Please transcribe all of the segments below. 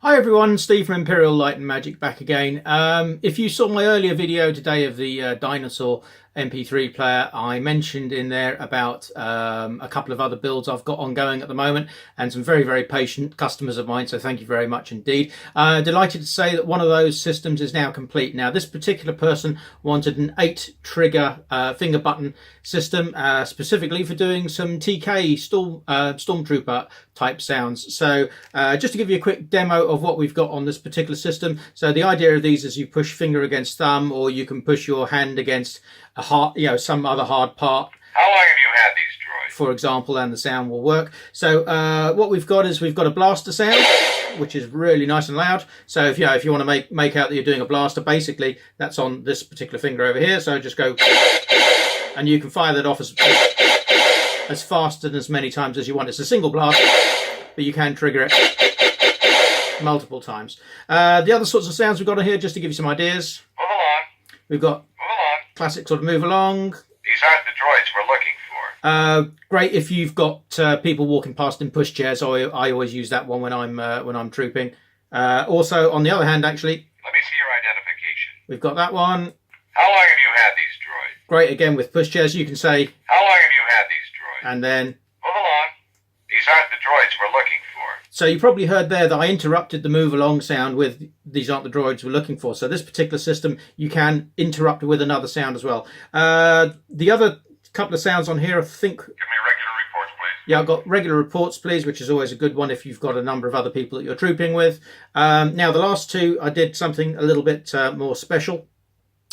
Hi everyone, Steve from Imperial Light and Magic back again. If you saw my earlier video today of the Dinosaur MP3 player, I mentioned in there about a couple of other builds I've got ongoing at the moment and some very patient customers of mine, so thank you very much indeed. Delighted to say that one of those systems is now complete. Now this particular person wanted an 8 trigger finger button system specifically for doing some TK Stormtrooper type sounds. So just to give you a quick demo of what we've got on this particular system. So the idea of these is you push finger against thumb, or you can push your hand against a hard, some other hard part. How long have you had these droids? For example, and the sound will work. So what we've got is we've got a blaster sound, which is really nice and loud. So if you want to make out that you're doing a blaster, basically that's on this particular finger over here. So just go, and you can fire that off as fast and as many times as you want. It's a single blast, but you can trigger it multiple times. The other sorts of sounds we've got on here, just to give you some ideas. Move along. We've got Move along. classic sort of move along. These aren't the droids we're looking for. Great if you've got people walking past in pushchairs. I always use that one when I'm trooping. Also, on the other hand, actually, Let me see your identification. we've got that one. How long have you had these droids? Great again with pushchairs. You can say, How long have you had these droids? and then. Move along. These aren't the droids we're looking for. So you probably heard there that I interrupted the move along sound with these aren't the droids we're looking for. So this particular system, you can interrupt with another sound as well. The other couple of sounds on here, I think. Give me regular reports, please. Yeah, I've got regular reports, please, which is always a good one if you've got a number of other people that you're trooping with. Now, the last two, I did something a little bit more special.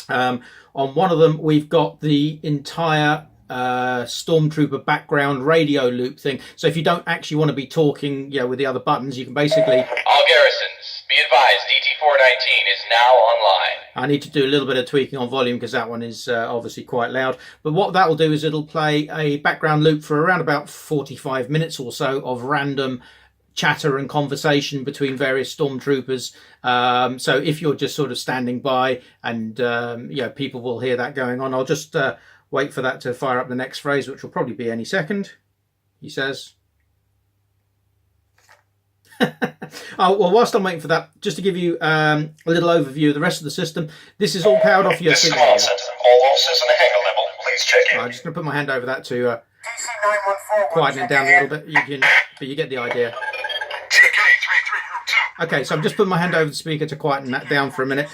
On one of them, we've got the entire Stormtrooper background radio loop thing. So if you don't actually want to be talking, with the other buttons, you can basically. All garrisons, be advised, DT-419 is now online. I need to do a little bit of tweaking on volume because that one is obviously quite loud. But what that will do is it'll play a background loop for around about 45 minutes or so of random chatter and conversation between various stormtroopers. So if you're just sort of standing by and people will hear that going on, I'll just wait for that to fire up the next phrase, which will probably be any second. He says. Oh, well, whilst I'm waiting for that, just to give you a little overview of the rest of the system, this is all powered off This USB. is Command Center. All officers in the hangar level, please check in. I'm just going to put my hand over that to DC-914. quieten it down a little bit. But you get the idea. TK-3302. Okay, so I'm just putting my hand over the speaker to quieten that down for a minute.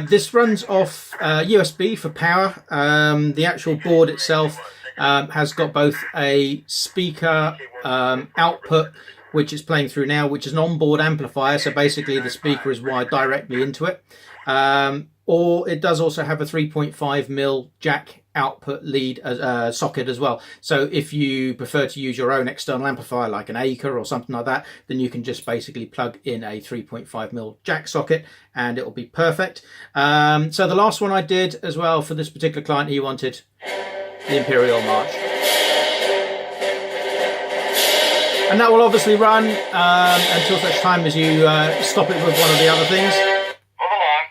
This runs off USB for power. The actual board itself has got both a speaker output, which it's playing through now, which is an onboard amplifier. So basically the speaker is wired directly into it. Or it does also have a 3.5mm jack output lead socket as well. So if you prefer to use your own external amplifier like an Acre or something like that, then you can just basically plug in a 3.5mm jack socket and it will be perfect. So the last one I did as well for this particular client, he wanted the Imperial March. And that will obviously run until such time as you stop it with one of the other things. Move along.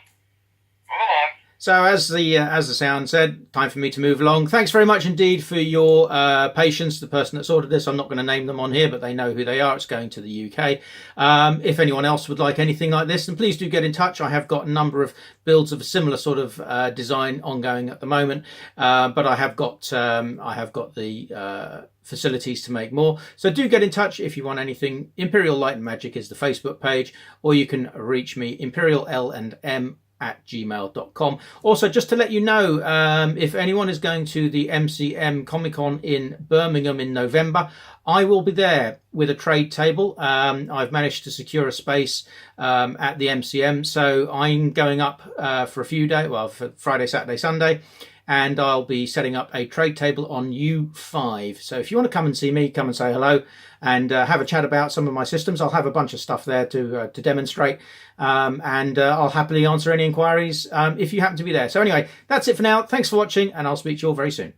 Move along. So as the sound said, time for me to move along. Thanks very much indeed for your patience. The person that's ordered this, I'm not going to name them on here, but they know who they are. It's going to the UK. If anyone else would like anything like this, then please do get in touch. I have got a number of builds of a similar sort of design ongoing at the moment, but I have got the facilities to make more. So do get in touch if you want anything. Imperial Light and Magic is the Facebook page, or you can reach me imperialLandM@gmail.com. Also, just to let you know, if anyone is going to the MCM Comic Con in Birmingham in November, I will be there with a trade table. I've managed to secure a space at the MCM, so I'm going up for a few days, well, for Friday, Saturday, Sunday, and I'll be setting up a trade table on U5. So if you want to come and see me, come and say hello and have a chat about some of my systems. I'll have a bunch of stuff there to demonstrate, and I'll happily answer any inquiries if you happen to be there. So anyway, that's it for now. Thanks for watching, and I'll speak to you all very soon.